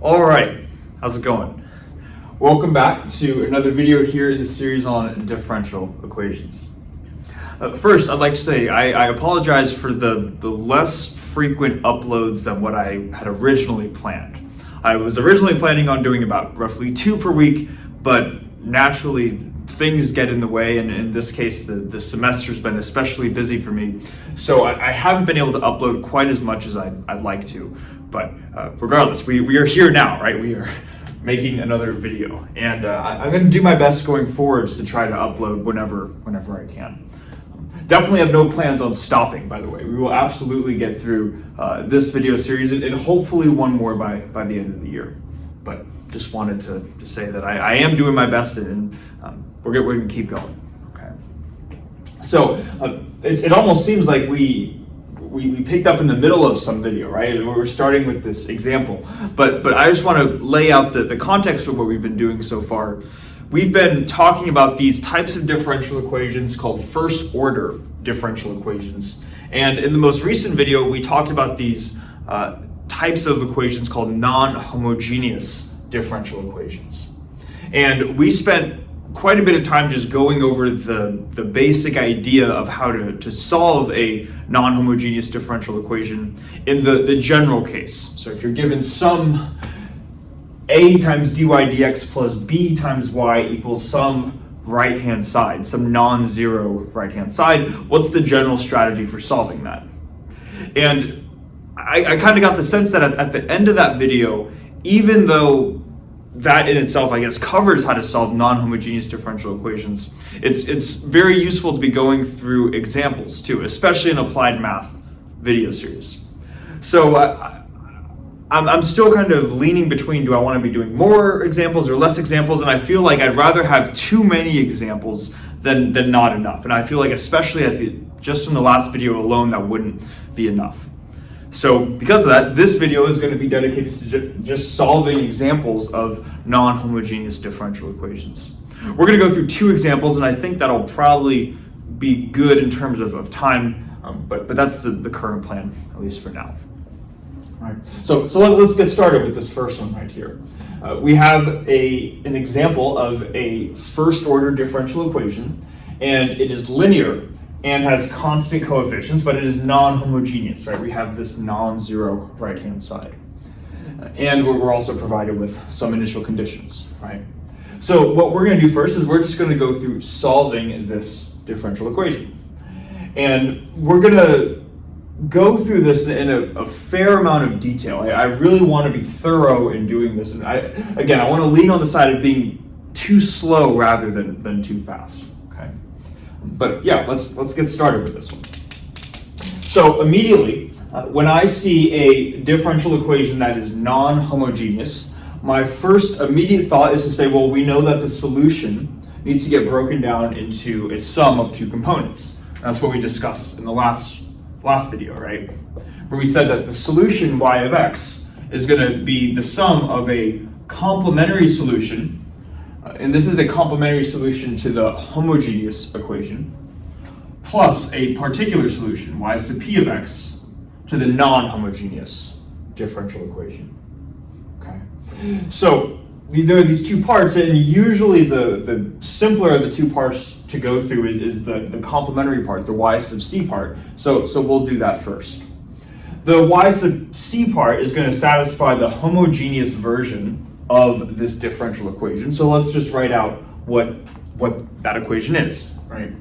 All right, how's it going? Welcome back to another video here in the series on differential equations. First, I'd like to say I apologize for the less frequent uploads than what I had originally planned. I was originally planning on doing about roughly 2 per week, but naturally things get in the way, and in this case the semester's been especially busy for me, so I haven't been able to upload quite as much as I'd like to. But regardless, we are here now, right? We are making another video, and I'm going to do my best going forwards to try to upload whenever I can. Definitely have no plans on stopping, by the way. We will absolutely get through this video series and hopefully one more by the end of the year. But just wanted to say that I am doing my best, and we're going to keep going. Okay. So it almost seems like we picked up in the middle of some video, right? We're starting with this example, but I just want to lay out the context of what we've been doing so far. We've been talking about these types of differential equations called first order differential equations. And in the most recent video, we talked about these types of equations called non-homogeneous differential equations. And we spent quite a bit of time just going over the basic idea of how to solve a non-homogeneous differential equation in the general case. So if you're given some a times dy dx plus b times y equals some right-hand side, some non-zero right-hand side, what's the general strategy for solving that? And I kind of got the sense that at the end of that video, even though that in itself, I guess, covers how to solve non-homogeneous differential equations, it's very useful to be going through examples too, especially in applied math video series. So I'm still kind of leaning between, do I want to be doing more examples or less examples? And I feel like I'd rather have too many examples than not enough. And I feel like especially just from the last video alone, that wouldn't be enough. So because of that, this video is going to be dedicated to just solving examples of non-homogeneous differential equations. We're going to go through 2 examples, and I think that'll probably be good in terms of time, but that's the current plan, at least for now. All right. So let's get started with this first one right here. We have an example of a first order differential equation, and it is linear and has constant coefficients, but it is non-homogeneous, right? We have this non-zero right-hand side. And we're also provided with some initial conditions, right? So what we're gonna do first is we're just gonna go through solving this differential equation. And we're gonna go through this in a fair amount of detail. I really wanna be thorough in doing this. And I wanna lean on the side of being too slow rather than too fast. But yeah, let's get started with this one. So immediately, when I see a differential equation that is non-homogeneous, my first immediate thought is to say, well, we know that the solution needs to get broken down into a sum of 2 components. That's what we discussed in the last video, right? Where we said that the solution y of x is going to be the sum of a complementary solution, and this is a complementary solution to the homogeneous equation, plus a particular solution, y sub p of x, to the non-homogeneous differential equation. Okay. So there are these 2 parts, and usually the simpler of the 2 parts to go through is the complementary part, the y sub c part. So we'll do that first. The y sub c part is going to satisfy the homogeneous version of this differential equation. So let's just write out what that equation is, right?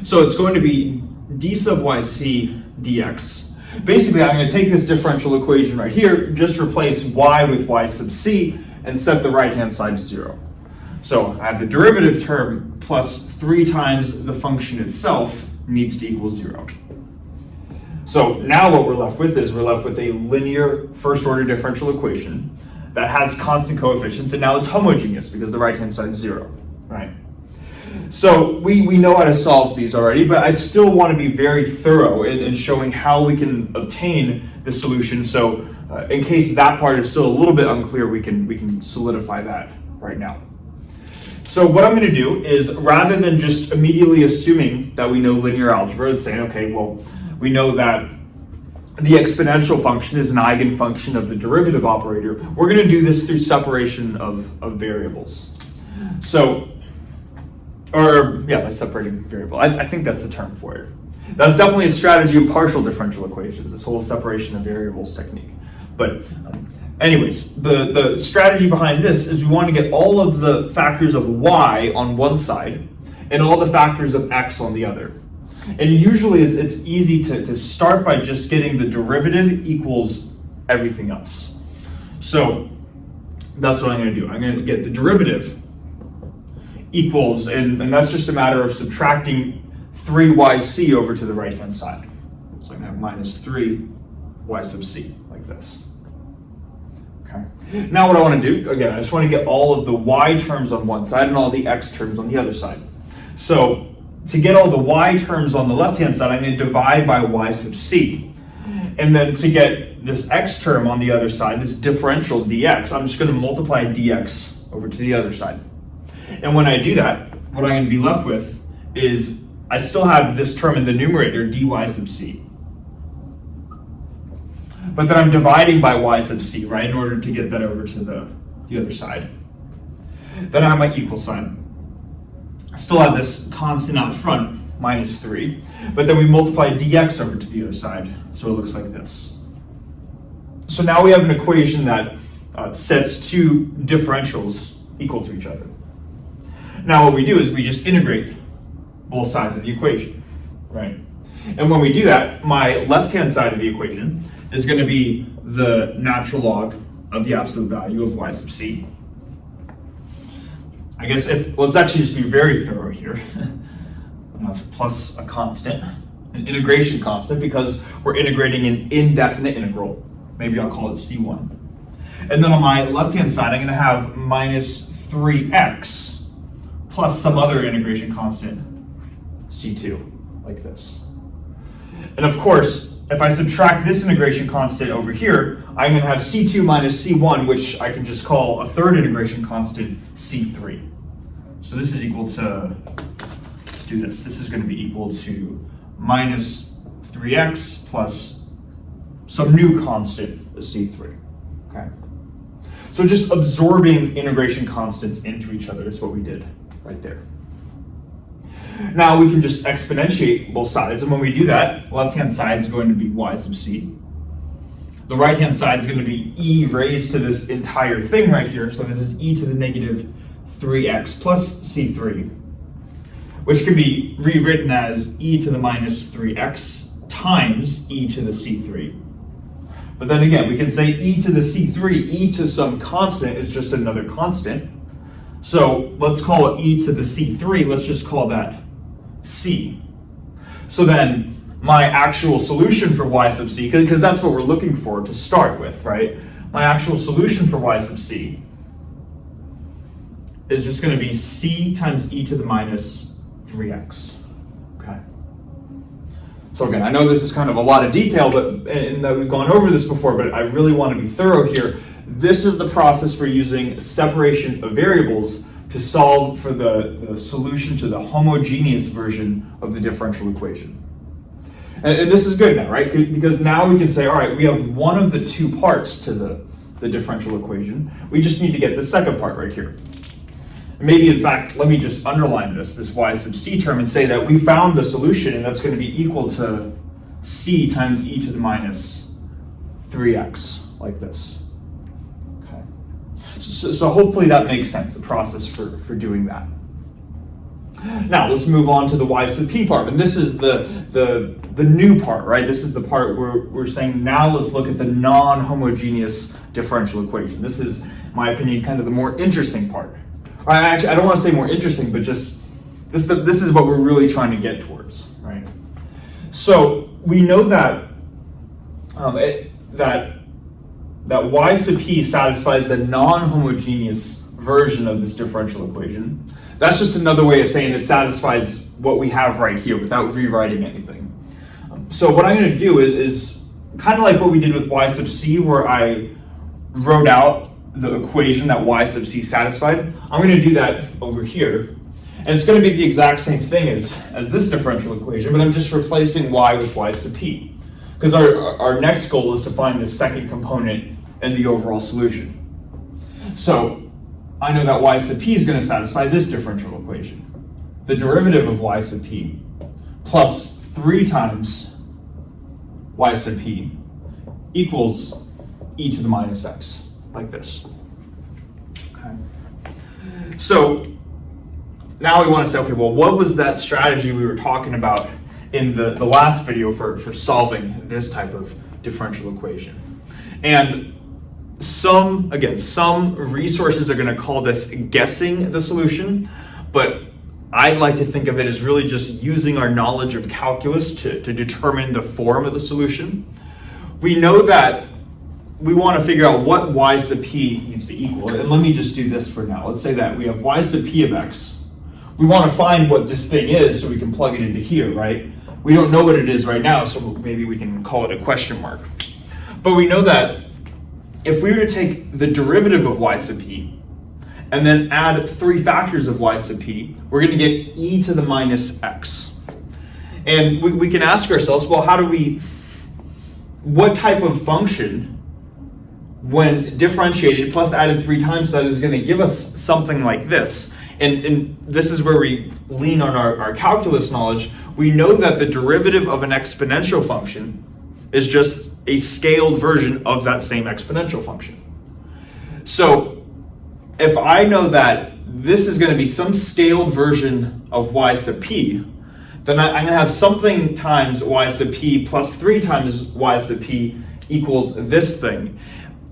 So it's going to be d sub yc dx. Basically, I'm going to take this differential equation right here, just replace y with y sub c, and set the right-hand side to 0. So I have the derivative term plus 3 times the function itself needs to equal 0. So now what we're left with is a linear first-order differential equation that has constant coefficients, and now it's homogeneous because the right-hand side is 0, right? So we know how to solve these already, but I still want to be very thorough in showing how we can obtain the solution. So in case that part is still a little bit unclear, we can solidify that right now. So what I'm going to do is, rather than just immediately assuming that we know linear algebra and saying, okay, well, we know that the exponential function is an eigenfunction of the derivative operator, we're going to do this through separation of variables. So, by separating variable. I think that's the term for it. That's definitely a strategy of partial differential equations, this whole separation of variables technique. But anyways, the strategy behind this is we want to get all of the factors of y on one side and all the factors of x on the other. And usually it's easy to start by just getting the derivative equals everything else. So that's what I'm going to do. I'm going to get the derivative equals, and that's just a matter of subtracting 3yc over to the right-hand side. So I'm going to have minus 3y sub c, like this. Okay. Now what I want to do, again, I just want to get all of the y terms on one side and all the x terms on the other side. So to get all the y terms on the left-hand side, I'm going to divide by y sub c. And then to get this x term on the other side, this differential dx, I'm just going to multiply dx over to the other side. And when I do that, what I'm going to be left with is I still have this term in the numerator, dy sub c. But then I'm dividing by y sub c, right, in order to get that over to the other side. Then I have my equal sign. I still have this constant out front, minus 3, but then we multiply dx over to the other side, so it looks like this. So now we have an equation that sets two differentials equal to each other. Now what we do is we just integrate both sides of the equation, right? And when we do that, my left-hand side of the equation is going to be the natural log of the absolute value of y sub c. I guess let's actually just be very thorough here. Plus a constant, an integration constant, because we're integrating an indefinite integral. Maybe I'll call it c1. And then on my left-hand side, I'm going to have minus 3x plus some other integration constant, c2, like this. And of course, if I subtract this integration constant over here, I'm going to have c2 minus c1, which I can just call a third integration constant, c3. So this is equal to, let's do this. This is going to be equal to minus 3x plus some new constant, c3. Okay. So just absorbing integration constants into each other is what we did right there. Now we can just exponentiate both sides, and when we do that, left-hand side is going to be y sub c. The right-hand side is going to be e raised to this entire thing right here, so this is e to the negative 3x plus c3, which can be rewritten as e to the minus 3x times e to the c3. But then again, we can say e to the c3, e to some constant is just another constant. So let's call it e to the c3, let's just call that c. So then my actual solution for y sub c, because that's what we're looking for to start with, right? My actual solution for y sub c is just going to be c times e to the minus 3x. Okay. So again, I know this is kind of a lot of detail, and that we've gone over this before, but I really want to be thorough here. This is the process for using separation of variables to solve for the solution to the homogeneous version of the differential equation. And this is good now, right? Because now we can say, all right, we have one of the two parts to the differential equation. We just need to get the second part right here. Maybe, in fact, let me just underline this y sub c term and say that we found the solution, and that's going to be equal to c times e to the minus 3x, like this. Okay. So hopefully that makes sense, the process for doing that. Now, let's move on to the y sub p part, and this is the new part, right? This is the part where we're saying, now let's look at the non-homogeneous differential equation. This is, in my opinion, kind of the more interesting part. I don't want to say more interesting, but just this is what we're really trying to get towards, right? So we know that that y sub p satisfies the non-homogeneous version of this differential equation. That's just another way of saying it satisfies what we have right here without rewriting anything. So what I'm going to do is kind of like what we did with y sub c, where I wrote out the equation that y sub c satisfied. I'm going to do that over here. And it's going to be the exact same thing as this differential equation, but I'm just replacing y with y sub p. because our next goal is to find the second component in the overall solution. So I know that y sub p is going to satisfy this differential equation. The derivative of y sub p plus 3 times y sub p equals e to the minus x, like this. Okay. So now we want to say, okay, well, what was that strategy we were talking about in the last video for solving this type of differential equation? And some resources are going to call this guessing the solution, but I'd like to think of it as really just using our knowledge of calculus to determine the form of the solution. We know that we want to figure out what y sub p needs to equal. And let me just do this for now. Let's say that we have y sub p of x. We want to find what this thing is so we can plug it into here, right? We don't know what it is right now, so maybe we can call it a question mark. But we know that if we were to take the derivative of y sub p and then add 3 factors of y sub p, we're going to get e to the minus x. And we can ask ourselves, well, what type of function, when differentiated plus added 3 times that, is going to give us something like this? And this is where we lean on our calculus knowledge. We know that the derivative of an exponential function is just a scaled version of that same exponential function. So if I know that this is going to be some scaled version of y sub p, then I'm going to have something times y sub p plus 3 times y sub p equals this thing.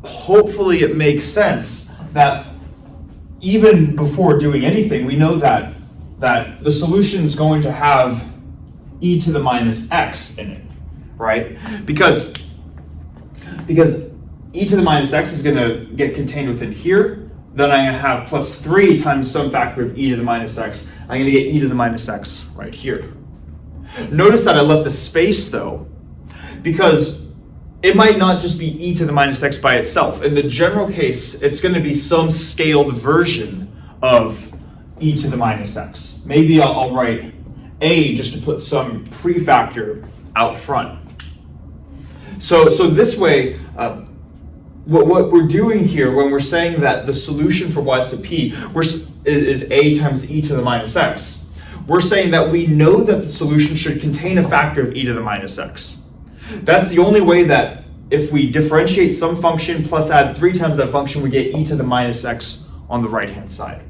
Hopefully it makes sense that even before doing anything, we know that the solution is going to have e to the minus x in it, right? Because e to the minus x is going to get contained within here. Then I'm going to have plus 3 times some factor of e to the minus x. I'm going to get e to the minus x right here. Notice that I left a space though, because it might not just be e to the minus x by itself. In the general case, it's going to be some scaled version of e to the minus x. Maybe I'll write a just to put some prefactor out front. So this way, what we're doing here when we're saying that the solution for y sub p is a times e to the minus x, we're saying that we know that the solution should contain a factor of e to the minus x. That's the only way that if we differentiate some function plus add 3 times that function, we get e to the minus x on the right-hand side.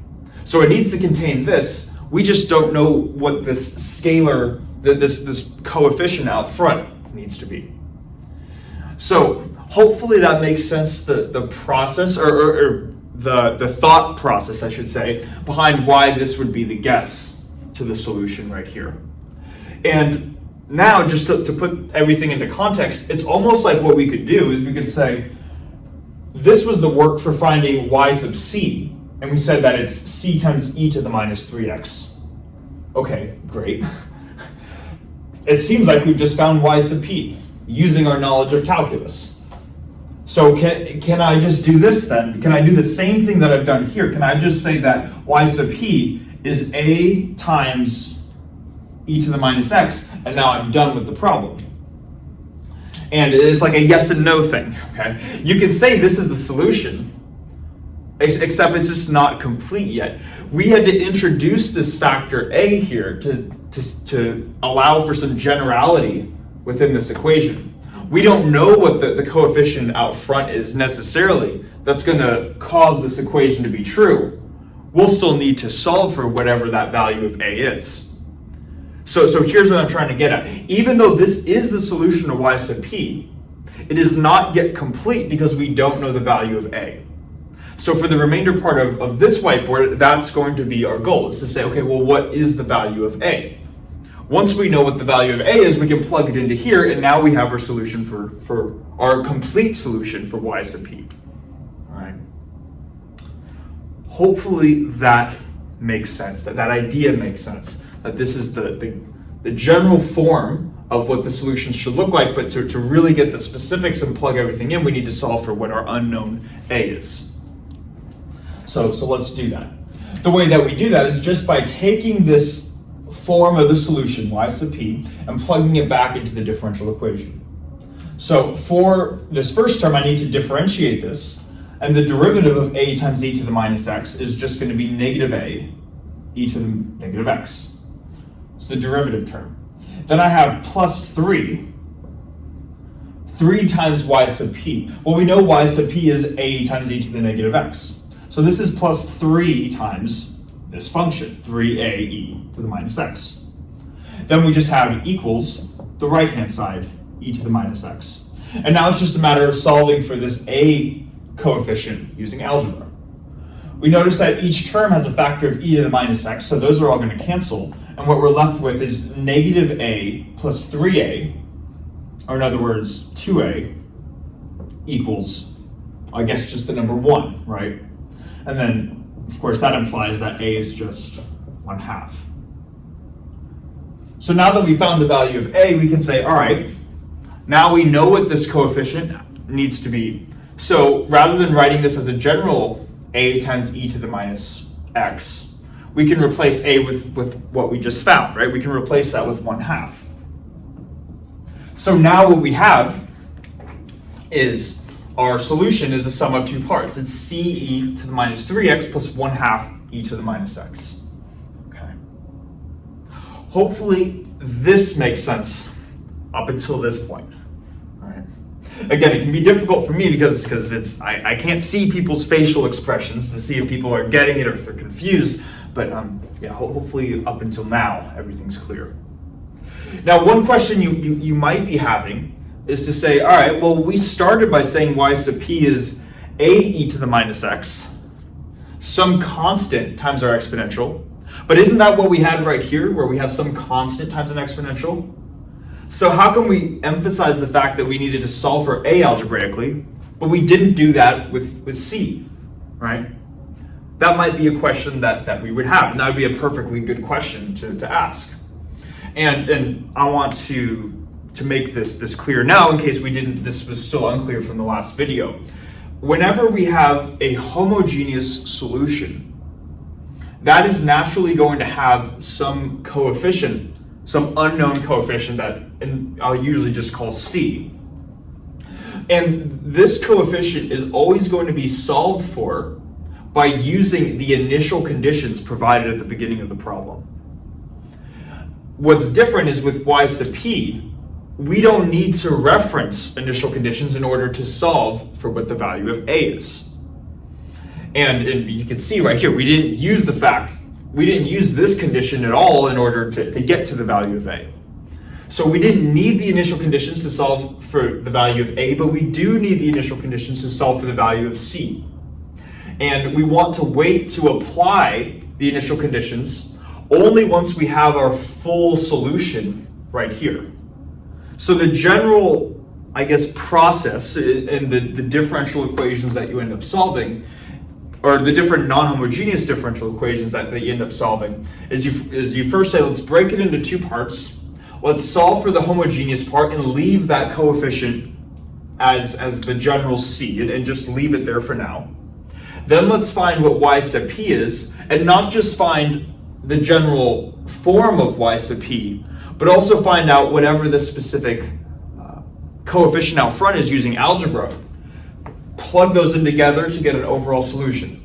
So it needs to contain this. We just don't know what this scalar, this coefficient out front needs to be. So hopefully that makes sense, the process, or the thought process, I should say, behind why this would be the guess to the solution right here. And now, just to put everything into context, it's almost like what we could do is we could say, this was the work for finding y sub c, and we said that it's c times e to the minus 3x. Okay, great. It seems like we've just found y sub p using our knowledge of calculus. So can I just do this then? Can I do the same thing that I've done here? Can I just say that y sub p is a times e to the minus x, and now I'm done with the problem? And it's like a yes and no thing, okay? You can say this is the solution, except it's just not complete yet. We had to introduce this factor a here to allow for some generality within this equation. We don't know what the coefficient out front is necessarily that's going to cause this equation to be true. We'll still need to solve for whatever that value of a is. So here's what I'm trying to get at. Even though this is the solution to y sub p, it is not yet complete because we don't know the value of a. So for the remainder part of this whiteboard, that's going to be our goal, is to say, okay, well, what is the value of a? Once we know what the value of a is, we can plug it into here, and now we have our solution for our complete solution for y sub p. All right. Hopefully that makes sense, that idea makes sense, that this is the general form of what the solution should look like, but to really get the specifics and plug everything in, we need to solve for what our unknown a is. So let's do that. The way that we do that is just by taking this form of the solution, y sub p, and plugging it back into the differential equation. So for this first term, I need to differentiate this, and the derivative of a times e to the minus x is just going to be negative a e to the negative x. It's the derivative term. Then I have plus 3 times y sub p. Well, we know y sub p is a times e to the negative x. So this is plus 3 times this function, 3a e to the minus x. Then we just have equals the right-hand side, e to the minus x. And now it's just a matter of solving for this a coefficient using algebra. We notice that each term has a factor of e to the minus x, so those are all going to cancel. And what we're left with is negative a plus 3a, or in other words, 2a, equals, I guess, just the number 1, right? And then, of course, that implies that a is just 1/2. So now that we found the value of a, we can say, all right, now we know what this coefficient needs to be. So rather than writing this as a general a times e to the minus x, we can replace a with what we just found, right? We can replace that with 1/2. So now what we have is our solution is a sum of two parts. It's c e to the minus 3x plus 1/2 e to the minus x. Okay. Hopefully this makes sense up until this point. All right. Again, it can be difficult for me because I can't see people's facial expressions to see if people are getting it or if they're confused. But yeah, hopefully up until now everything's clear. Now, one question you might be having is to say, all right, well, we started by saying y sub p is a e to the minus x, some constant times our exponential. But isn't that what we had right here, where we have some constant times an exponential? So how can we emphasize the fact that we needed to solve for a algebraically, but we didn't do that with c, right? That might be a question that we would have, and that would be a perfectly good question to ask. And I want to make this clear now in case this was still unclear from the last video. Whenever we have a homogeneous solution, that is naturally going to have some coefficient, some unknown coefficient that I'll usually just call c. And this coefficient is always going to be solved for by using the initial conditions provided at the beginning of the problem. What's different is with y sub p, we don't need to reference initial conditions in order to solve for what the value of a is. And you can see right here, we didn't use this condition at all in order to get to the value of a. So we didn't need the initial conditions to solve for the value of a, but we do need the initial conditions to solve for the value of c. And we want to wait to apply the initial conditions only once we have our full solution right here. So the general, I guess, process in the differential equations that you end up solving, or the different non-homogeneous differential equations that you end up solving, is you first say, let's break it into two parts. Let's solve for the homogeneous part and leave that coefficient as the general c, and just leave it there for now. Then let's find what y sub p is, and not just find the general form of y sub p, but also find out whatever the specific coefficient out front is using algebra. Plug those in together to get an overall solution.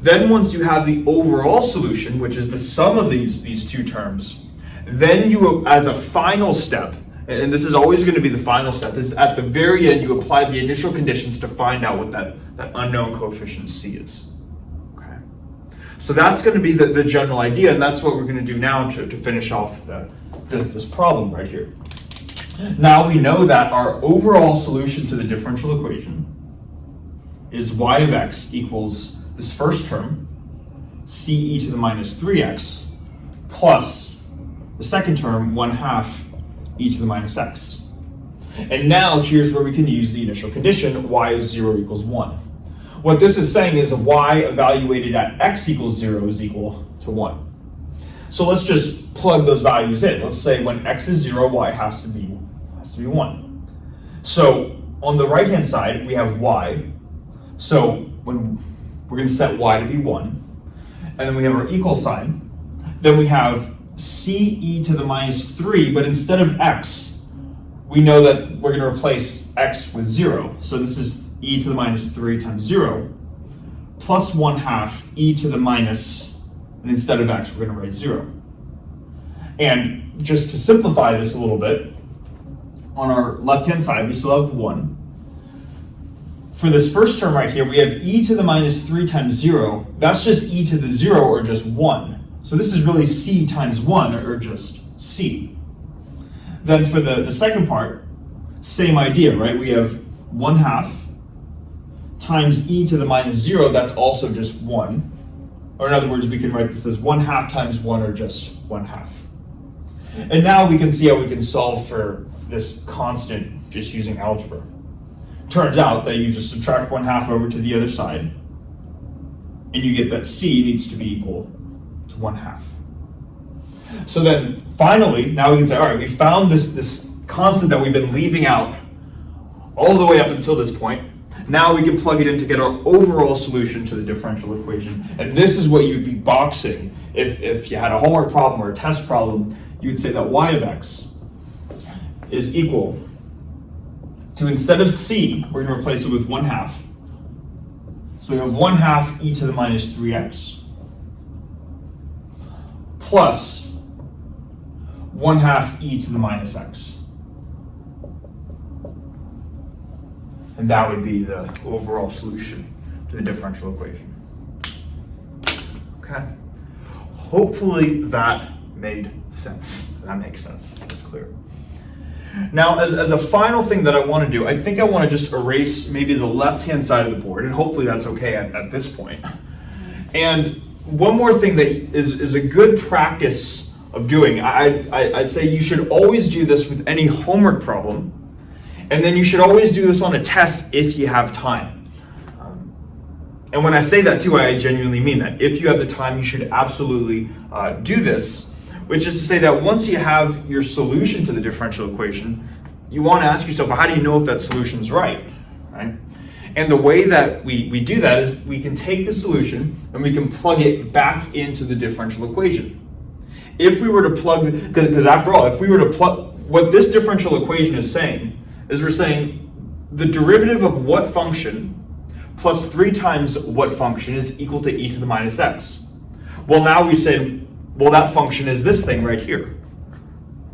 Then once you have the overall solution, which is the sum of these two terms, then you, as a final step, and this is always going to be the final step, is at the very end you apply the initial conditions to find out what that unknown coefficient c is. Okay. So that's going to be the general idea, and that's what we're going to do now to finish off this problem right here. Now we know that our overall solution to the differential equation is y of x equals this first term, c e to the minus 3x, plus the second term, 1/2 e to the minus x. And now here's where we can use the initial condition, y of 0 equals 1. What this is saying is y evaluated at x equals 0 is equal to 1. So let's just plug those values in. Let's say when x is 0, y has to be 1. So on the right hand side we have y. So when we're going to set y to be 1, and then we have our equal sign. Then we have c e to the minus 3, but instead of x, we know that we're going to replace x with 0. So this is e to the minus 3 times 0 plus 1/2 e to the minus, and instead of x, we're going to write 0. And just to simplify this a little bit, on our left-hand side, we still have 1. For this first term right here, we have e to the minus 3 times 0. That's just e to the 0, or just 1. So this is really c times 1, or just c. Then for the second part, same idea, right? We have 1/2 times e to the minus 0, that's also just 1. Or in other words, we can write this as 1/2 times 1, or just 1/2. And now we can see how we can solve for this constant just using algebra. Turns out that you just subtract 1/2 over to the other side, and you get that c needs to be equal to 1/2. So then finally, now we can say, all right, we found this constant that we've been leaving out all the way up until this point. Now we can plug it in to get our overall solution to the differential equation. And this is what you'd be boxing if you had a homework problem or a test problem. You would say that y of x is equal to, instead of c, we're going to replace it with 1/2. So we have 1/2 e to the minus 3x plus 1/2 e to the minus x. And that would be the overall solution to the differential equation. Okay. Hopefully that made sense. That makes sense. That's clear. Now, as a final thing that I want to do, I think I want to just erase maybe the left-hand side of the board, and hopefully that's okay at this point. And one more thing that is a good practice of doing, I'd say you should always do this with any homework problem, and then you should always do this on a test if you have time. And when I say that too, I genuinely mean that. If you have the time, you should absolutely do this, which is to say that once you have your solution to the differential equation, you want to ask yourself, well, how do you know if that solution is right? And the way that we do that is we can take the solution and we can plug it back into the differential equation. If we were to plug, because after all, if we were to plug, what this differential equation is saying is we're saying the derivative of what function plus 3 times what function is equal to e to the minus x. Well, now we say, well, that function is this thing right here.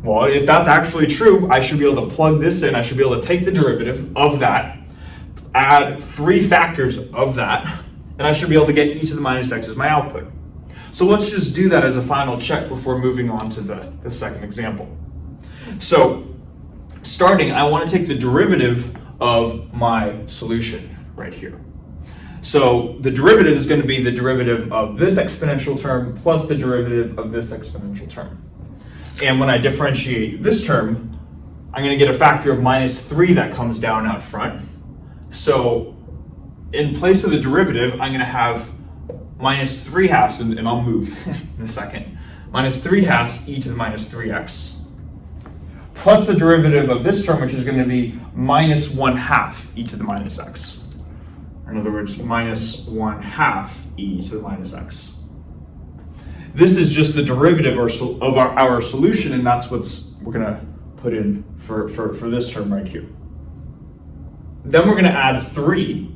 Well, if that's actually true, I should be able to plug this in. I should be able to take the derivative of that, add 3 factors of that, and I should be able to get e to the minus x as my output. So let's just do that as a final check before moving on to the second example. So starting, I want to take the derivative of my solution right here. So the derivative is going to be the derivative of this exponential term plus the derivative of this exponential term. And when I differentiate this term, I'm going to get a factor of minus 3 that comes down out front. So in place of the derivative, I'm going to have minus 3/2, and I'll move in a second, minus 3/2 e to the minus 3x, plus the derivative of this term, which is going to be minus 1/2 e to the minus x. In other words, minus 1/2 e to the minus x. This is just the derivative of our solution, and that's what we're going to put in for this term right here. Then we're going to add 3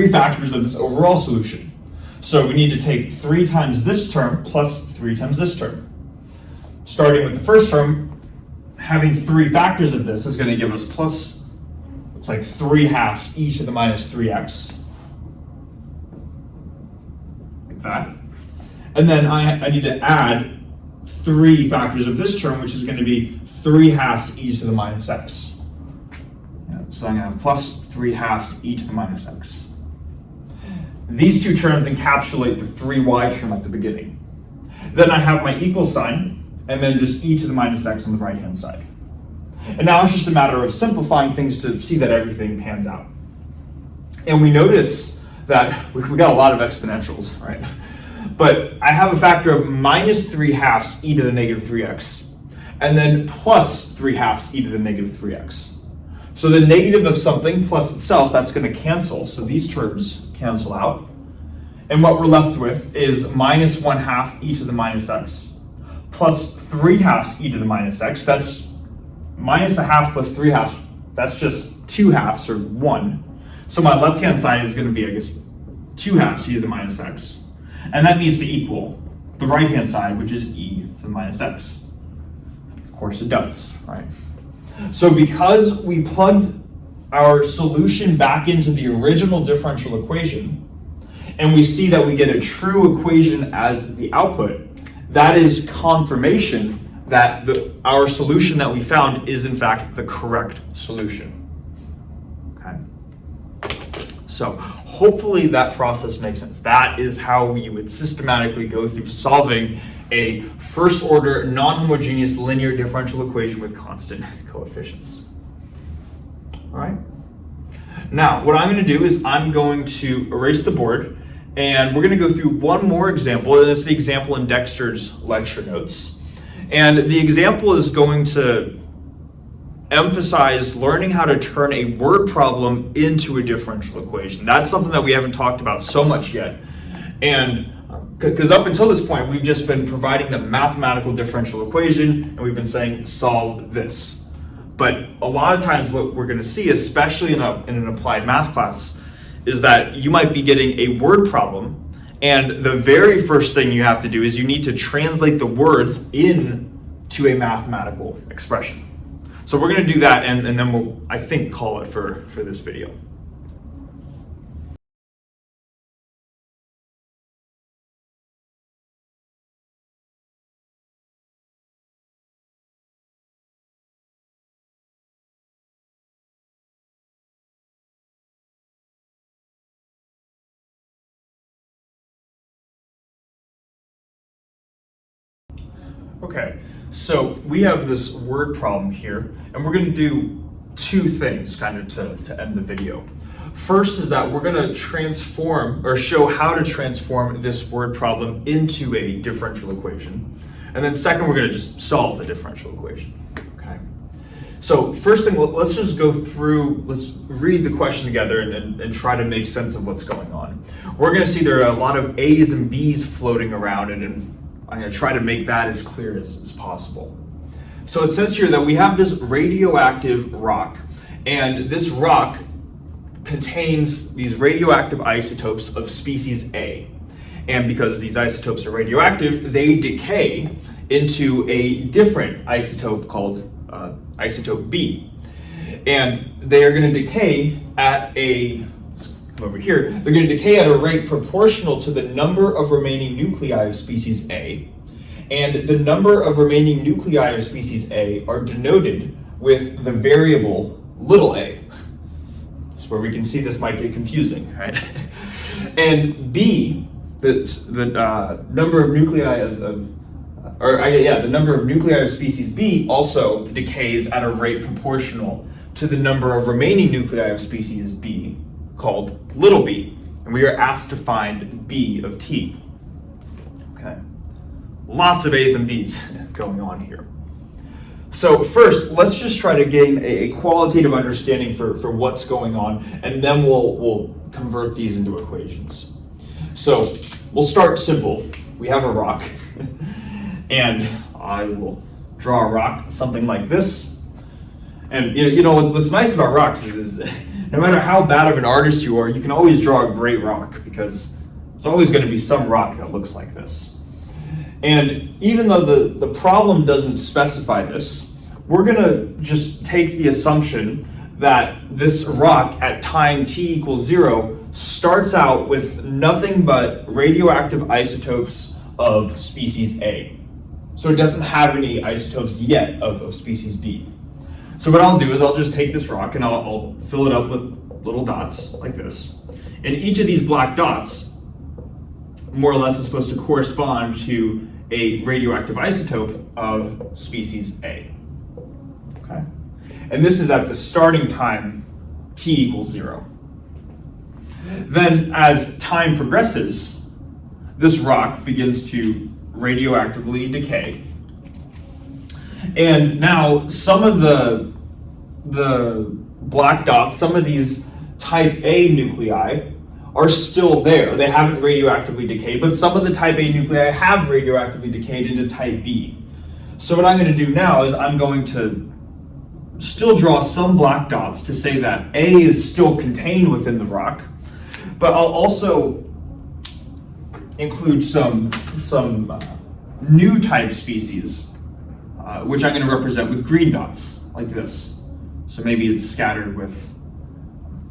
factors of this overall solution. So we need to take 3 times this term plus 3 times this term. Starting with the first term, having 3 factors of this is going to give us plus, it's like 3/2 e to the minus 3x. Like that. And then I need to add 3 factors of this term, which is going to be 3/2 e to the minus x. So I'm going to have plus 3/2 e to the minus x. These 2 terms encapsulate the 3y term at the beginning. Then I have my equal sign, and then just e to the minus x on the right-hand side. And now it's just a matter of simplifying things to see that everything pans out. And we notice that we got a lot of exponentials, right? But I have a factor of minus 3/2 e to the negative 3x, and then plus 3/2 e to the negative 3x. So the negative of something plus itself, that's going to cancel. So these terms cancel out. And what we're left with is minus 1/2 e to the minus x plus 3/2 e to the minus x. That's minus a half plus 3 halves, that's just 2 halves or 1. So my left-hand side is going to be, I guess, 2 halves e to the minus x. And that needs to equal the right-hand side, which is e to the minus x. Of course it does, right? So because we plugged our solution back into the original differential equation, and we see that we get a true equation as the output, that is confirmation that our solution that we found is in fact the correct solution. Okay. So hopefully that process makes sense. That is how you would systematically go through solving a first order non-homogeneous linear differential equation with constant coefficients. All right. Now, what I'm going to do is I'm going to erase the board, and we're going to go through one more example, and it's the example in Dexter's lecture notes. And the example is going to emphasize learning how to turn a word problem into a differential equation. That's something that we haven't talked about so much yet. And because up until this point, we've just been providing the mathematical differential equation, and we've been saying, solve this. But a lot of times what we're going to see, especially in an applied math class, is that you might be getting a word problem, and the very first thing you have to do is you need to translate the words into a mathematical expression. So we're going to do that, and then we'll, I think, call it for this video. Okay, so we have this word problem here, and we're going to do two things kind of to end the video. First is that we're going to transform or show how to transform this word problem into a differential equation. And then second, we're going to just solve the differential equation. Okay. So first thing, let's just go through, let's read the question together and try to make sense of what's going on. We're going to see there are a lot of A's and B's floating around, and I'm going to try to make that as clear as possible. So it says here that we have this radioactive rock, and this rock contains these radioactive isotopes of species A. And because these isotopes are radioactive, they decay into a different isotope called isotope B. And they are going to decay at a, let's come over here, they're going to decay at a rate proportional to the number of remaining nuclei of species A. And the number of remaining nuclei of species A are denoted with the variable little a. That's where we can see this might get confusing, right? And B, the number of nuclei the number of nuclei of species B also decays at a rate proportional to the number of remaining nuclei of species B, called little b. And we are asked to find B of T. Okay. Lots of A's and B's going on here. So first, let's just try to gain a qualitative understanding for what's going on, and then we'll convert these into equations. So we'll start simple. We have a rock, and I will draw a rock something like this. And you know what's nice about rocks is no matter how bad of an artist you are, you can always draw a great rock, because there's always going to be some rock that looks like this. And even though the problem doesn't specify this, we're going to just take the assumption that this rock at time t equals 0 starts out with nothing but radioactive isotopes of species A. So it doesn't have any isotopes yet of species B. So what I'll do is I'll just take this rock and I'll fill it up with little dots like this. And each of these black dots more or less is supposed to correspond to a radioactive isotope of species A. Okay? And this is at the starting time t equals 0. Then as time progresses, this rock begins to radioactively decay. And now some of the black dots, some of these type A nuclei are still there. They haven't radioactively decayed, but some of the type A nuclei have radioactively decayed into type B. So what I'm going to do now is I'm going to still draw some black dots to say that A is still contained within the rock, but I'll also include some new type species, which I'm going to represent with green dots, like this. So maybe it's scattered with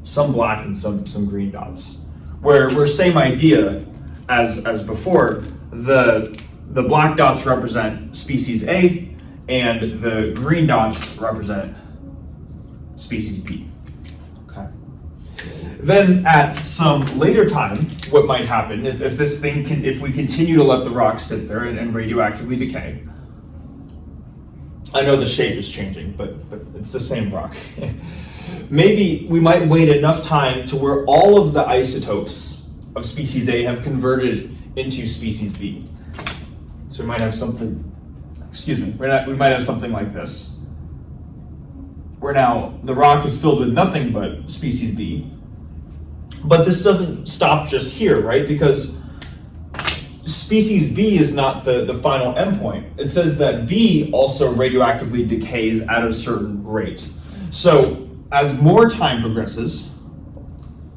some black and some green dots. Where same idea as before, the black dots represent species A, and the green dots represent species B. Okay. Then at some later time, what might happen if we continue to let the rock sit there and radioactively decay. I know the shape is changing, but it's the same rock. Maybe we might wait enough time to where all of the isotopes of species A have converted into species B. So we might have something, we might have something like this, where now the rock is filled with nothing but species B. But this doesn't stop just here, right? Because species B is not the final endpoint. It says that B also radioactively decays at a certain rate. So as more time progresses,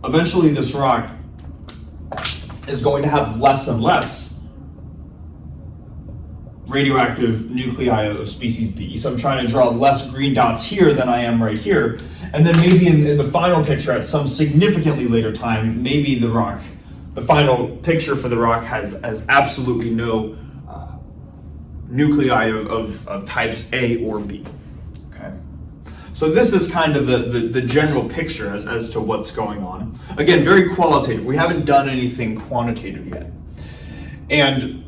eventually this rock is going to have less and less radioactive nuclei of species B. So I'm trying to draw less green dots here than I am right here. And then maybe in the final picture at some significantly later time, maybe the final picture for the rock has absolutely no nuclei of types A or B. Okay. So this is kind of the general picture as to what's going on. Again, very qualitative. We haven't done anything quantitative yet. And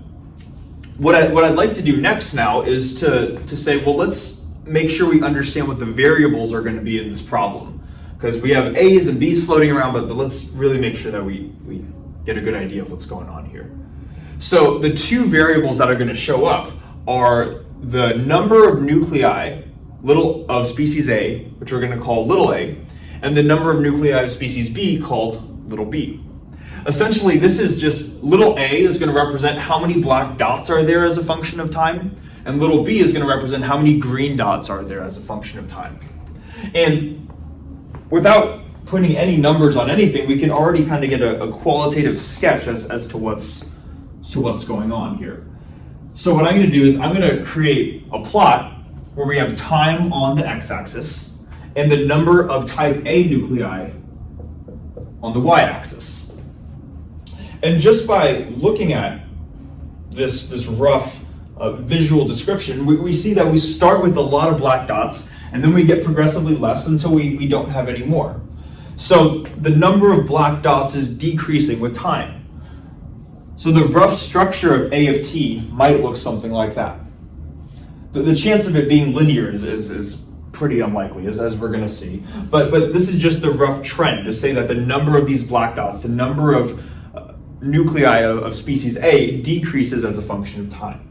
what I'd like to do next now is to say, well, let's make sure we understand what the variables are going to be in this problem. Because we have A's and B's floating around, but let's really make sure that we get a good idea of what's going on here. So the two variables that are going to show up are the number of nuclei of species A, which we're going to call little a, and the number of nuclei of species B called little b. Essentially, this is just little a is going to represent how many black dots are there as a function of time, and little b is going to represent how many green dots are there as a function of time. And without putting any numbers on anything, we can already kind of get a qualitative sketch as to what's going on here. So what I'm going to do is I'm going to create a plot where we have time on the x-axis and the number of type A nuclei on the y-axis. And just by looking at this rough visual description, we see that we start with a lot of black dots, and then we get progressively less until we don't have any more. So the number of black dots is decreasing with time. So the rough structure of A of t might look something like that. The chance of it being linear is pretty unlikely, as we're going to see. But this is just the rough trend to say that the number of these black dots, the number of nuclei of species A, decreases as a function of time.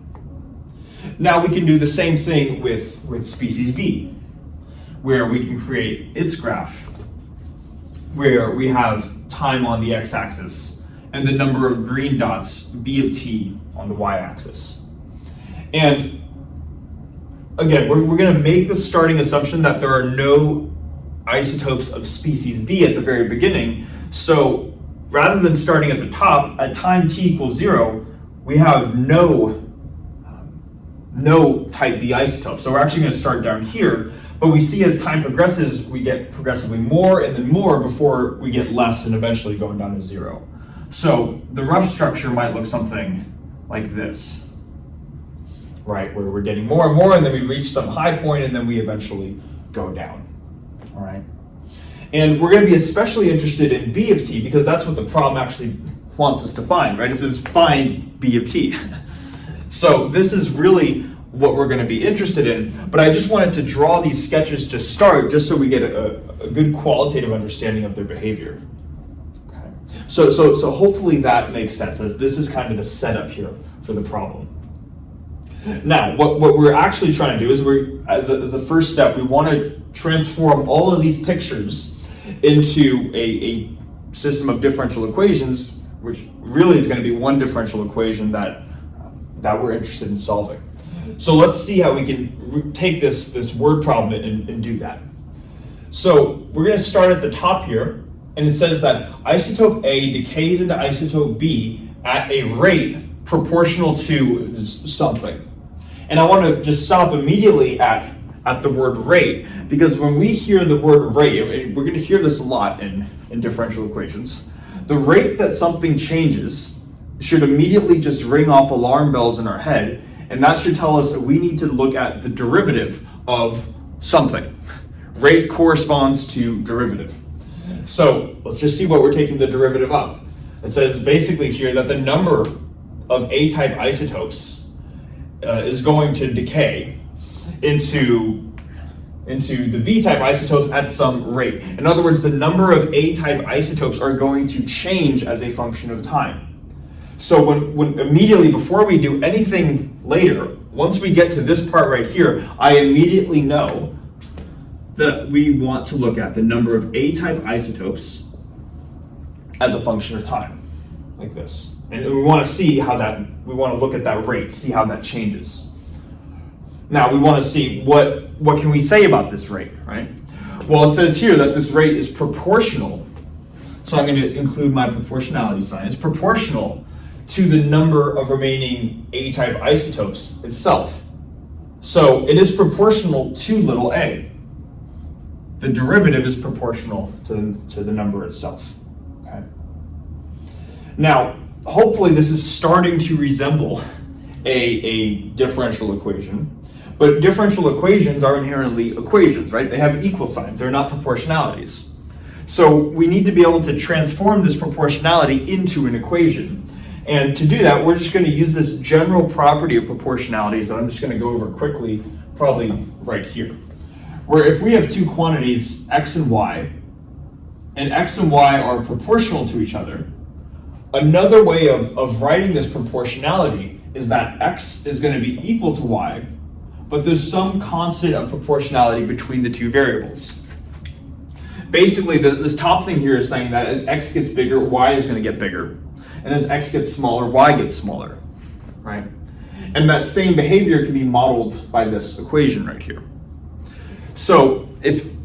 Now we can do the same thing with species B, where we can create its graph, where we have time on the x-axis and the number of green dots, B of t, on the y-axis. And again, we're going to make the starting assumption that there are no isotopes of species B at the very beginning. So rather than starting at the top, at time t equals 0, we have no type B isotopes. So we're actually going to start down here, but we see as time progresses, we get progressively more and then more before we get less and eventually going down to 0. So the rough structure might look something like this, right? Where we're getting more and more, and then we reach some high point, and then we eventually go down, all right? And we're going to be especially interested in B of t because that's what the problem actually wants us to find, right? It says find B of t. So this is really what we're going to be interested in, but I just wanted to draw these sketches to start just so we get a good qualitative understanding of their behavior. Okay. So hopefully that makes sense, as this is kind of the setup here for the problem. Now, what we're actually trying to do is as a first step, we want to transform all of these pictures into a system of differential equations, which really is going to be one differential equation that we're interested in solving. So let's see how we can take this word problem and do that. So we're going to start at the top here, and it says that isotope A decays into isotope B at a rate proportional to something. And I want to just stop immediately at the word rate, because when we hear the word rate, we're going to hear this a lot in differential equations. The rate that something changes should immediately just ring off alarm bells in our head, and that should tell us that we need to look at the derivative of something. Rate corresponds to derivative. So let's just see what we're taking the derivative of. It says basically here that the number of A-type isotopes is going to decay into the B-type isotopes at some rate. In other words, the number of A-type isotopes are going to change as a function of time. So when immediately before we do anything later, once we get to this part right here, I immediately know that we want to look at the number of A-type isotopes as a function of time, like this. And we want to see how we want to look at that rate, see how that changes. Now we want to see what can we say about this rate, right? Well, it says here that this rate is proportional. So I'm going to include my proportionality sign. It's proportional to the number of remaining A-type isotopes itself. So it is proportional to little a. The derivative is proportional to the number itself. Okay. Now, hopefully this is starting to resemble a differential equation. But differential equations are inherently equations, right? They have equal signs. They're not proportionalities. So we need to be able to transform this proportionality into an equation. And to do that, we're just going to use this general property of proportionalities that I'm just going to go over quickly, probably right here. Where if we have two quantities, x and y are proportional to each other, another way of writing this proportionality is that x is going to be equal to y, but there's some constant of proportionality between the two variables. Basically, this top thing here is saying that as x gets bigger, y is going to get bigger. And as x gets smaller, y gets smaller, right? And that same behavior can be modeled by this equation right here. So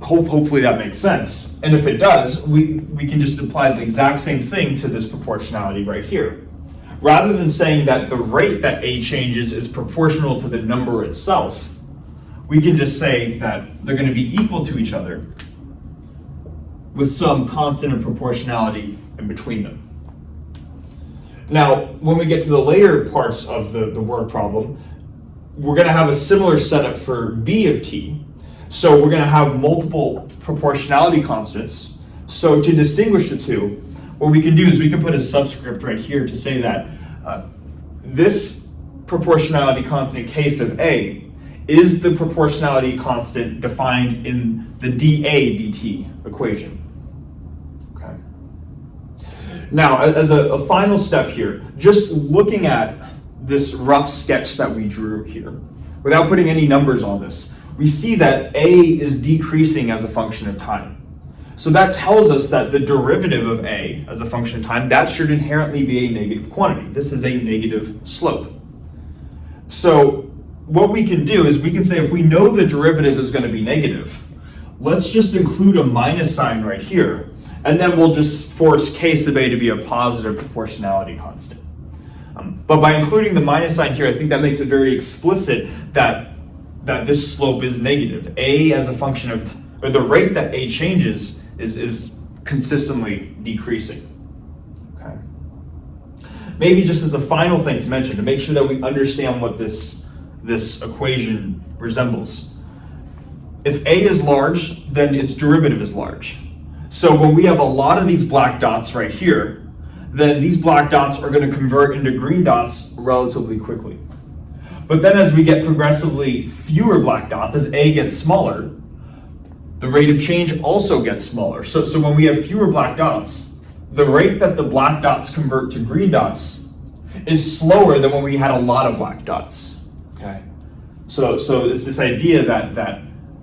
hopefully that makes sense. And if it does, we can just apply the exact same thing to this proportionality right here. Rather than saying that the rate that A changes is proportional to the number itself, we can just say that they're going to be equal to each other with some constant of proportionality in between them. Now, when we get to the later parts of the word problem, we're going to have a similar setup for B of t. So we're going to have multiple proportionality constants. So to distinguish the two, what we can do is we can put a subscript right here to say that this proportionality constant case of A is the proportionality constant defined in the dA dt equation. Okay. Now, as a final step here, just looking at this rough sketch that we drew here, without putting any numbers on this, we see that A is decreasing as a function of time. So that tells us that the derivative of A as a function of time, that should inherently be a negative quantity. This is a negative slope. So what we can do is we can say if we know the derivative is going to be negative, let's just include a minus sign right here, and then we'll just force k sub A to be a positive proportionality constant. But by including the minus sign here, I think that makes it very explicit that this slope is negative. A as a function of, or the rate that A changes is consistently decreasing. Okay. Maybe just as a final thing to mention, to make sure that we understand what this equation resembles. If A is large, then its derivative is large. So when we have a lot of these black dots right here, then these black dots are going to convert into green dots relatively quickly. But then as we get progressively fewer black dots, as A gets smaller, the rate of change also gets smaller. So when we have fewer black dots, the rate that the black dots convert to green dots is slower than when we had a lot of black dots. Okay, so it's this idea that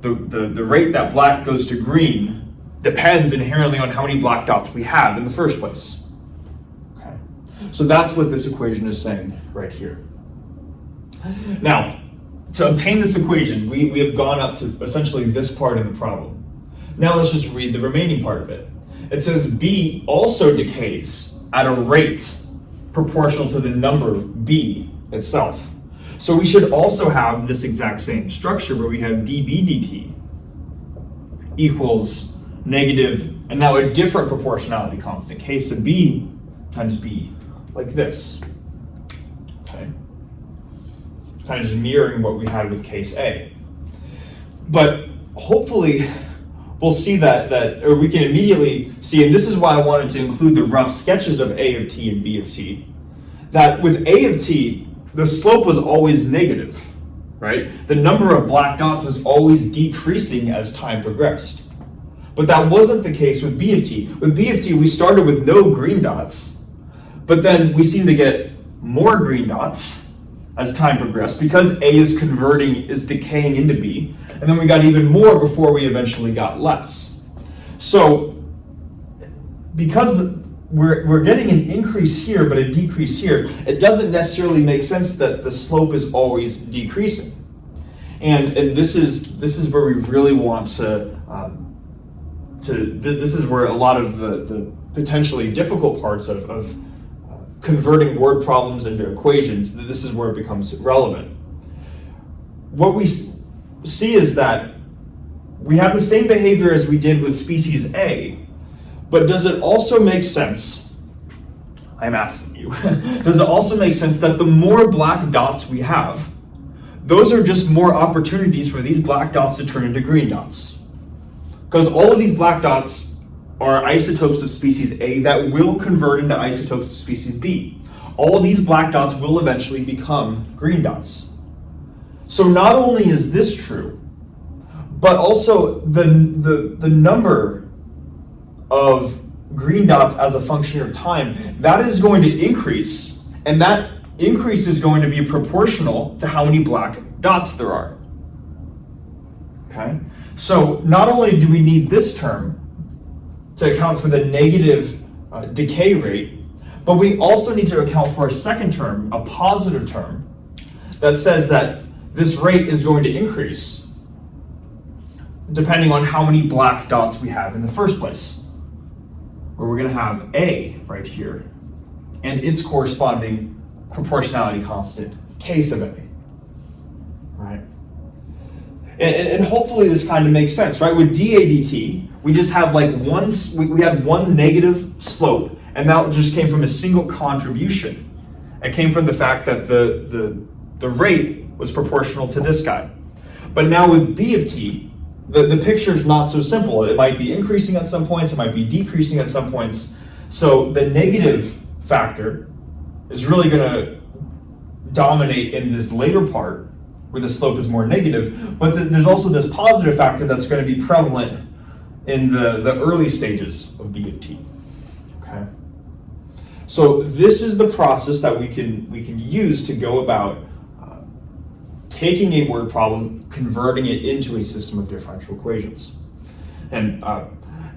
the rate that black goes to green depends inherently on how many black dots we have in the first place. Okay, so that's what this equation is saying right here. Now, to obtain this equation, we have gone up to essentially this part of the problem. Now let's just read the remaining part of it. It says B also decays at a rate proportional to the number B itself. So we should also have this exact same structure where we have dB dt equals negative, and now a different proportionality constant, k sub B times B, like this. Okay? Kind of just mirroring what we had with case A. But hopefully we'll see or we can immediately see, and this is why I wanted to include the rough sketches of A of t and B of t, that with A of t, the slope was always negative, right? The number of black dots was always decreasing as time progressed. But that wasn't the case with B of t. With B of t, we started with no green dots, but then we seem to get more green dots as time progressed because A is decaying into B, and then we got even more before we eventually got less. So because we're getting an increase here but a decrease here, it doesn't necessarily make sense that the slope is always decreasing. And this is where we really want this is where a lot of the potentially difficult parts of converting word problems into equations, this is where it becomes relevant. What we see is that we have the same behavior as we did with species A, but does it also make sense, I'm asking you, does it also make sense that the more black dots we have, those are just more opportunities for these black dots to turn into green dots? Because all of these black dots are isotopes of species A that will convert into isotopes of species B. All of these black dots will eventually become green dots. So not only is this true, but also the number of green dots as a function of time, that is going to increase, and that increase is going to be proportional to how many black dots there are. Okay? So not only do we need this term to account for the negative decay rate, but we also need to account for a second term, a positive term, that says that this rate is going to increase depending on how many black dots we have in the first place. Where we're going to have A right here, and its corresponding proportionality constant, k sub A. Right? And hopefully this kind of makes sense, right? With dA dt, we just have like we had one negative slope, and that just came from a single contribution. It came from the fact that the rate was proportional to this guy. But now with B of t, the picture is not so simple. It might be increasing at some points, it might be decreasing at some points. So the negative factor is really going to dominate in this later part where the slope is more negative, but there's also this positive factor that's going to be prevalent in the early stages of B of t. Okay? So this is the process that we can use to go about taking a word problem, converting it into a system of differential equations. And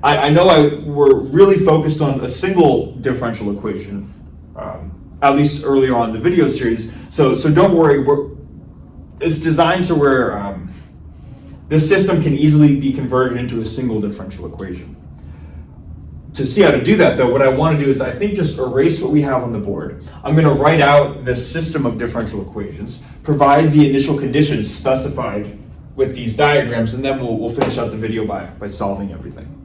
I know we're really focused on a single differential equation, at least earlier on in the video series, so don't worry, it's designed to where this system can easily be converted into a single differential equation. To see how to do that though, what I want to do is I think just erase what we have on the board. I'm going to write out this system of differential equations, provide the initial conditions specified with these diagrams, and then we'll finish out the video by solving everything.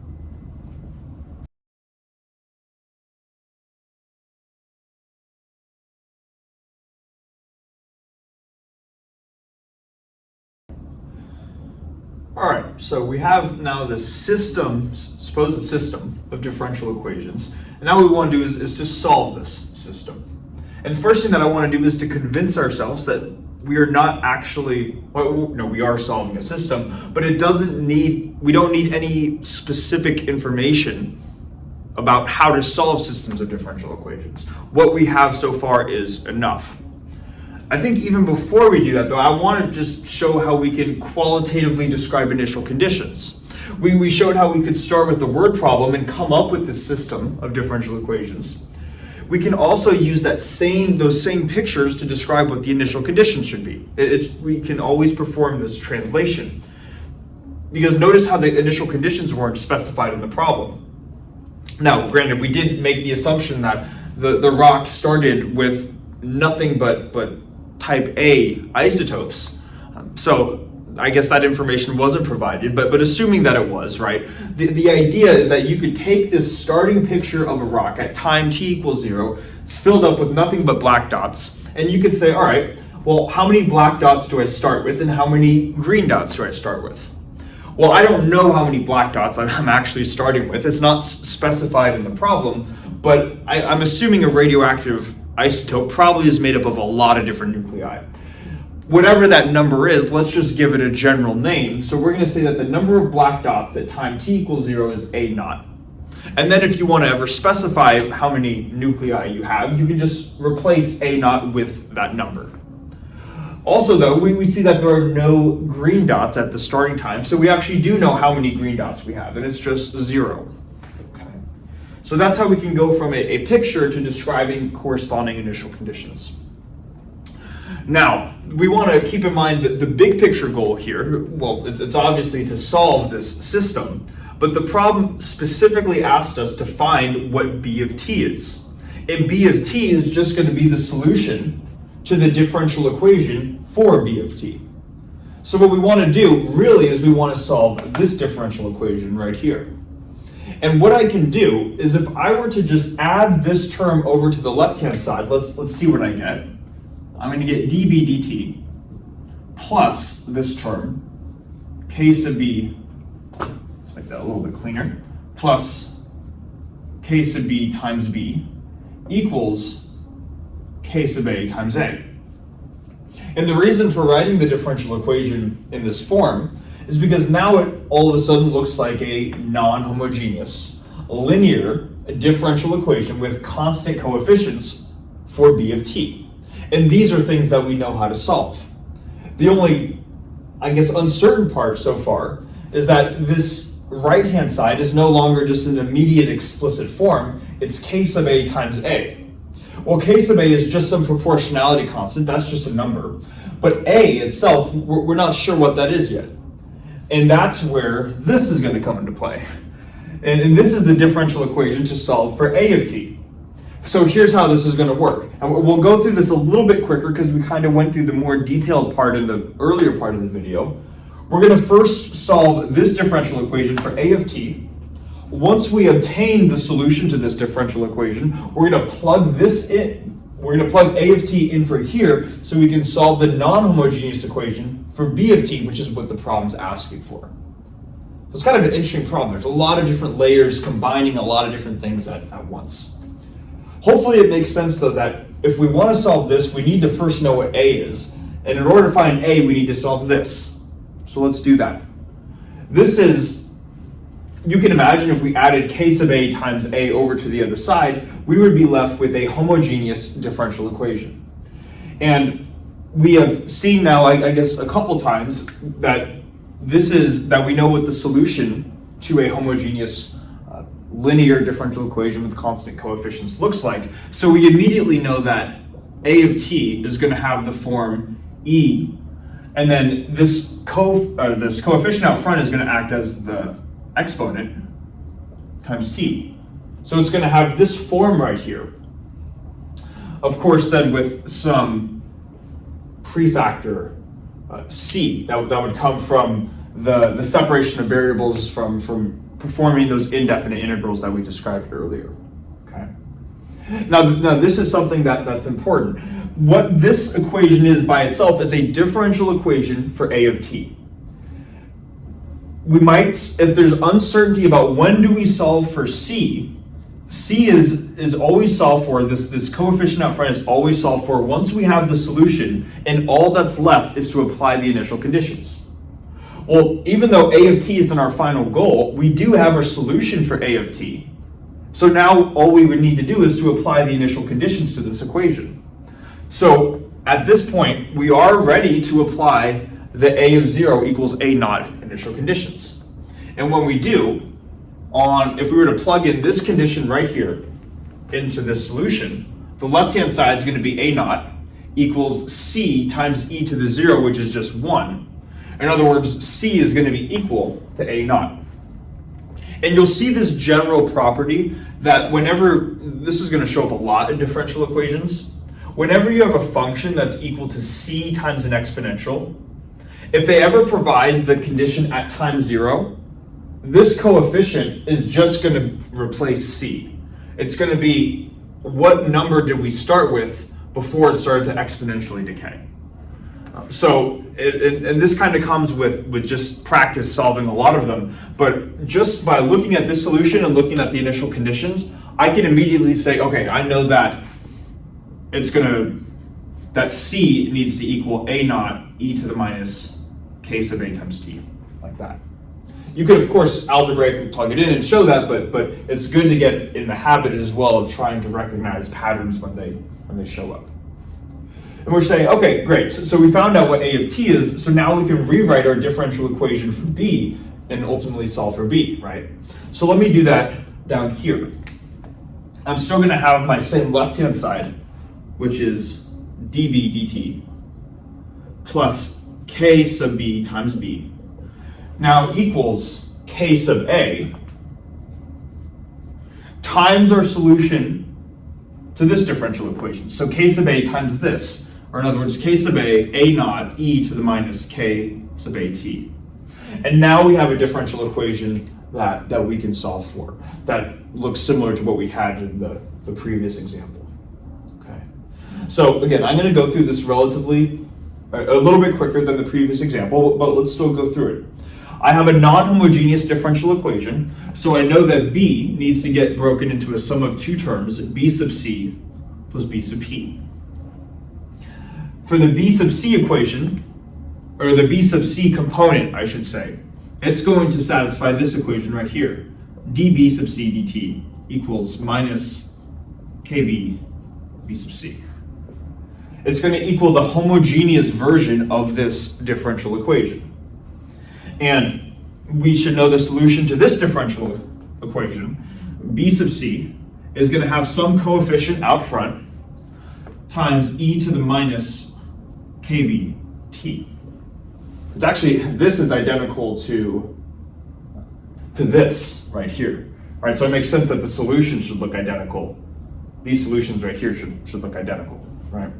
All right, so we have now the supposed system of differential equations. And now what we want to do is to solve this system. And the first thing that I want to do is to convince ourselves that we are not actually, well, no, we are solving a system, but we don't need any specific information about how to solve systems of differential equations. What we have so far is enough. I think even before we do that, though, I want to just show how we can qualitatively describe initial conditions. We showed how we could start with the word problem and come up with this system of differential equations. we can also use those same pictures to describe what the initial conditions should be. We can always perform this translation. Because notice how the initial conditions weren't specified in the problem. Now, granted, we did make the assumption that the rock started with nothing but type A isotopes. So I guess that information wasn't provided, but assuming that it was, right? The idea is that you could take this starting picture of a rock at time t=0, it's filled up with nothing but black dots, and you could say, all right, well, how many black dots do I start with and how many green dots do I start with? Well, I don't know how many black dots I'm actually starting with. It's not specified in the problem, but I'm assuming a radioactive isotope probably is made up of a lot of different nuclei. Whatever that number is, let's just give it a general name. So we're going to say that the number of black dots at time t=0 is A0. And then if you want to ever specify how many nuclei you have, you can just replace A0 with that number. Also, though, we see that there are no green dots at the starting time, so we actually do know how many green dots we have, and it's just 0. Okay. So that's how we can go from a picture to describing corresponding initial conditions. Now, we want to keep in mind that the big picture goal here, well, it's obviously to solve this system, but the problem specifically asked us to find what B of t is. And B of t is just going to be the solution to the differential equation for B of t. So what we want to do really is we want to solve this differential equation right here. And what I can do is if I were to just add this term over to the left-hand side, let's see what I get. I'm going to get dB dt plus this term, k sub b, let's make that a little bit cleaner, plus k sub b times b equals k sub a times a. And the reason for writing the differential equation in this form is because now it all of a sudden looks like a non-homogeneous, linear differential equation with constant coefficients for b of t. And these are things that we know how to solve. The only, I guess, uncertain part so far is that this right-hand side is no longer just an immediate explicit form, it's k sub a times a. Well, k sub a is just some proportionality constant, that's just a number. But a itself, we're not sure what that is yet. And that's where this is going to come into play. And this is the differential equation to solve for a of t. So here's how this is going to work. And we'll go through this a little bit quicker because we kind of went through the more detailed part in the earlier part of the video. We're going to first solve this differential equation for a of t. Once we obtain the solution to this differential equation, we're going to plug this in. We're going to plug a of t in for here so we can solve the non-homogeneous equation for b of t, which is what the problem's asking for. So it's kind of an interesting problem. There's a lot of different layers combining a lot of different things at once. Hopefully it makes sense though that if we want to solve this, we need to first know what a is. And in order to find a, we need to solve this. So let's do that. This is, you can imagine if we added k sub a times a over to the other side, we would be left with a homogeneous differential equation. And we have seen now, I guess, a couple times that that we know what the solution to a homogeneous linear differential equation with constant coefficients looks like. So we immediately know that a of t is going to have the form e, and then this coefficient out front is going to act as the exponent times t. So it's going to have this form right here. Of course, then with some prefactor c that would come from the separation of variables from performing those indefinite integrals that we described earlier. Okay. Now this is something that's important. What this equation is by itself is a differential equation for a of t. We might, if there's uncertainty about when do we solve for c is always solved for, this coefficient out front is always solved for once we have the solution, and all that's left is to apply the initial conditions. Well, even though a of t isn't our final goal, we do have our solution for a of t. So now all we would need to do is to apply the initial conditions to this equation. So at this point, we are ready to apply the a of 0 equals a0 initial conditions. And when we do, if we were to plug in this condition right here, into this solution, the left-hand side is going to be a naught equals c times e to the 0, which is just 1. In other words, c is going to be equal to a naught. And you'll see this general property that whenever, this is going to show up a lot in differential equations, whenever you have a function that's equal to c times an exponential, if they ever provide the condition at time 0, this coefficient is just going to replace c. It's going to be what number did we start with before it started to exponentially decay. And this kind of comes with just practice solving a lot of them, but just by looking at this solution and looking at the initial conditions, I can immediately say, okay, I know that that c needs to equal a naught e to the minus k sub a times t, like that. You could, of course, algebraically plug it in and show that, but it's good to get in the habit as well of trying to recognize patterns when they show up. And we're saying, okay, great, so we found out what a of t is, so now we can rewrite our differential equation for b and ultimately solve for b, right? So let me do that down here. I'm still going to have my same left-hand side, which is db dt plus k sub b times b, now equals k sub a times our solution to this differential equation. So k sub a times this, or in other words, k sub a naught e to the minus k sub a t. And now we have a differential equation that we can solve for that looks similar to what we had in the previous example. Okay. So again, I'm going to go through this relatively a little bit quicker than the previous example, but let's still go through it. I have a non-homogeneous differential equation, so I know that b needs to get broken into a sum of two terms, b sub c plus b sub p. For the b sub c equation, or the b sub c component, I should say, it's going to satisfy this equation right here. db sub c dt equals minus kb b sub c. It's going to equal the homogeneous version of this differential equation. And we should know the solution to this differential equation. B sub c is going to have some coefficient out front times e to the minus kb t. It's actually, this is identical to this right here, right? So it makes sense that the solution should look identical. These solutions right here should look identical, right?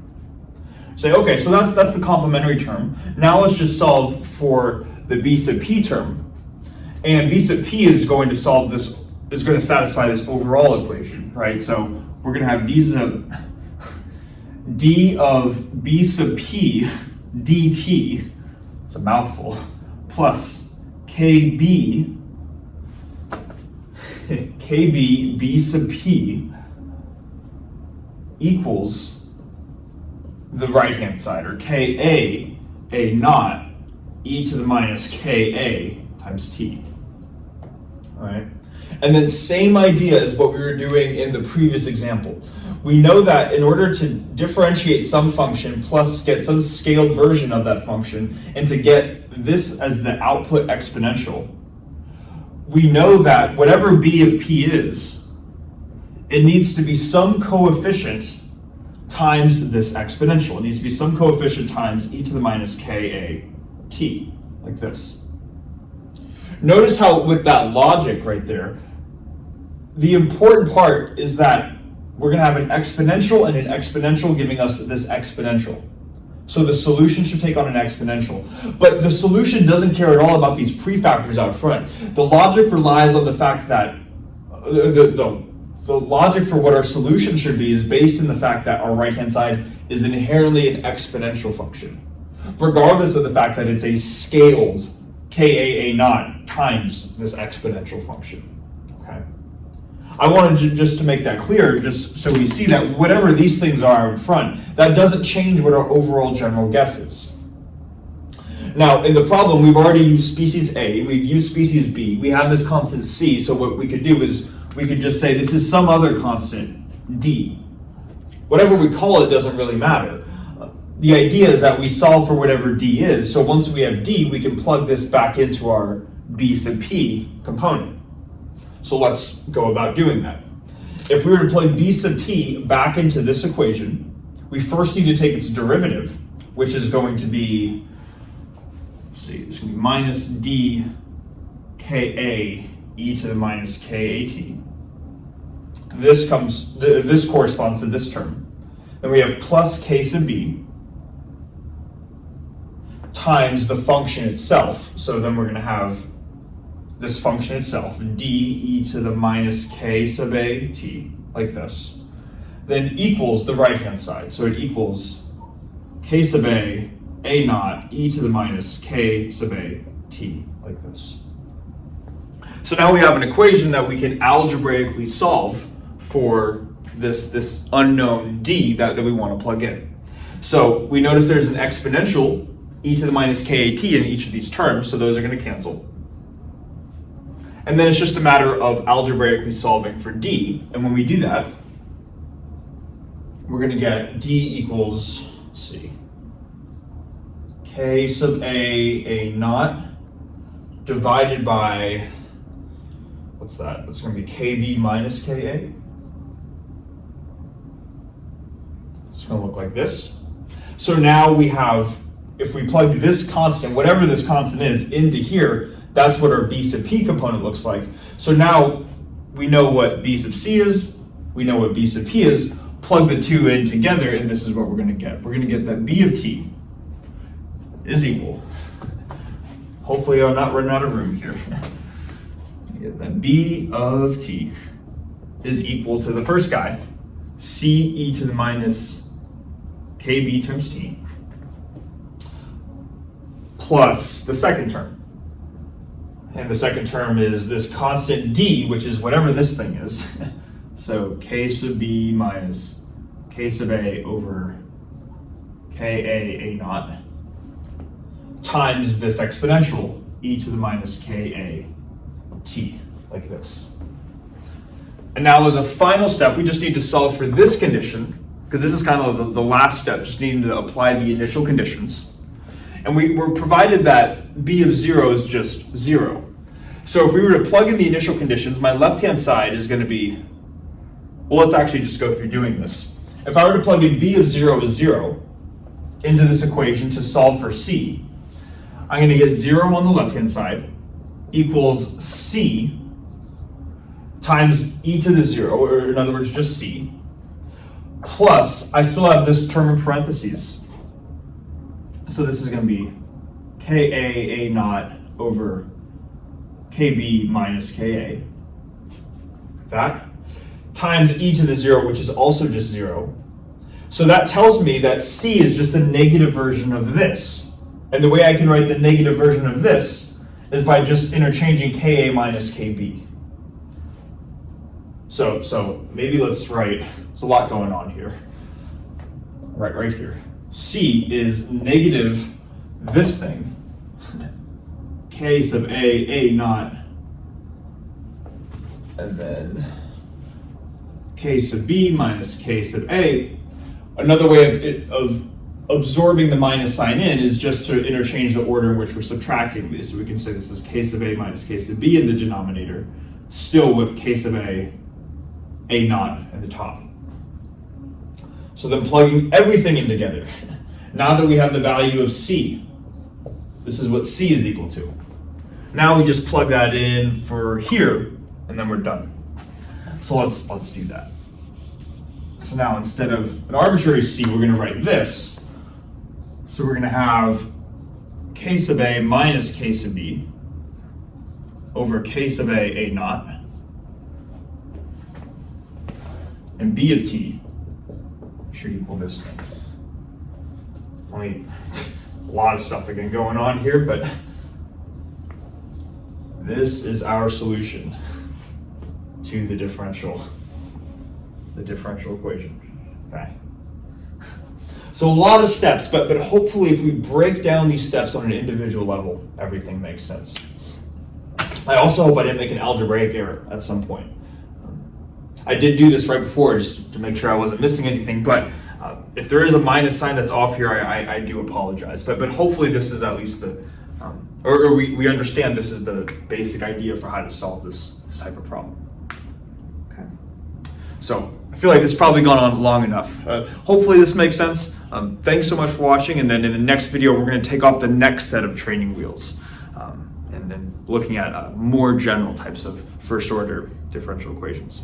Say, okay, so that's the complementary term. Now let's just solve for the b sub p term, and b sub p is going to satisfy this overall equation, right? So we're going to have d of b sub p dt, it's a mouthful, plus kb b sub p equals the right hand side, or ka a naught e to the minus ka times t. All right, and then same idea as what we were doing in the previous example. We know that in order to differentiate some function plus get some scaled version of that function and to get this as the output exponential, we know that whatever b of p is, it needs to be some coefficient times this exponential. It needs to be some coefficient times e to the minus ka t, like this. Notice how with that logic right there, the important part is that we're going to have an exponential and an exponential giving us this exponential. So the solution should take on an exponential. But the solution doesn't care at all about these prefactors out front. The logic relies on the fact that the logic for what our solution should be is based in the fact that our right-hand side is inherently an exponential function, regardless of the fact that it's a scaled kaa naught times this exponential function. Okay. I wanted just to make that clear, just so we see that whatever these things are in front, that doesn't change what our overall general guess is. Now, in the problem, we've already used species A, we've used species B, we have this constant C, so what we could do is we could just say this is some other constant D. Whatever we call it doesn't really matter. The idea is that we solve for whatever D is, so once we have D, we can plug this back into our B sub P component. So let's go about doing that. if we were to plug b sub p back into this equation, we first need to take its derivative, which is going to be, let's see, it's going to be minus d ka e to the minus kat. This corresponds to this term. Then we have plus k sub b times the function itself. So then we're going to have this function itself, d e to the minus k sub a t, like this. Then equals the right-hand side. So it equals k sub a naught, e to the minus k sub a t, like this. So now we have an equation that we can algebraically solve for this unknown d that we want to plug in. So we notice there's an exponential e to the minus kat in each of these terms, so those are going to cancel. And then it's just a matter of algebraically solving for d. And when we do that, we're going to get d equals, let's see, k sub a naught divided by, what's that? That's going to be kb minus ka. It's going to look like this. So now we have, if we plug this constant, whatever this constant is, into here, that's what our b sub p component looks like. So now we know what b sub c is, we know what b sub p is, plug the two in together, and this is what we're going to get. We're going to get that b of t is equal. Hopefully I'm not running out of room here. Get that b of t is equal to the first guy, c e to the minus kb times t, plus the second term. And the second term is this constant d, which is whatever this thing is. So k sub b minus k sub a over ka a naught times this exponential e to the minus ka t, like this. And now as a final step, we just need to solve for this condition, because this is kind of the last step, just needing to apply the initial conditions. And we're provided that b of 0 is just 0. So if we were to plug in the initial conditions, my left-hand side is going to be, well, let's actually just go through doing this. If I were to plug in b of 0 is 0 into this equation to solve for c, I'm going to get 0 on the left-hand side equals c times e to the 0, or in other words, just c, plus I still have this term in parentheses. So this is going to be ka a naught over kb minus ka, that, times e to the 0, which is also just 0. So that tells me that c is just the negative version of this. And the way I can write the negative version of this is by just interchanging ka minus kb. So maybe let's write, there's a lot going on here. Right here. C is negative this thing, k sub a naught, and then k sub b minus k sub a. Another way of absorbing the minus sign in is just to interchange the order in which we're subtracting these. So we can say this is k sub a minus k sub b in the denominator, still with k sub a naught at the top. So then plugging everything in together. Now that we have the value of c, this is what c is equal to. Now we just plug that in for here, and then we're done. So let's do that. So now instead of an arbitrary c, we're going to write this. So we're going to have k sub a minus k sub b over k sub a naught, and b of t should equal this thing. I mean, a lot of stuff again going on here, but this is our solution to the differential equation. Okay. So a lot of steps, but hopefully if we break down these steps on an individual level, everything makes sense. I also hope I didn't make an algebraic error at some point. I did do this right before just to make sure I wasn't missing anything, but if there is a minus sign that's off here, I do apologize. But hopefully this is at least the, or we understand this is the basic idea for how to solve this type of problem. Okay. So I feel like it's probably gone on long enough. Hopefully this makes sense. Thanks so much for watching, and then in the next video we're going to take off the next set of training wheels and then looking at more general types of first order differential equations.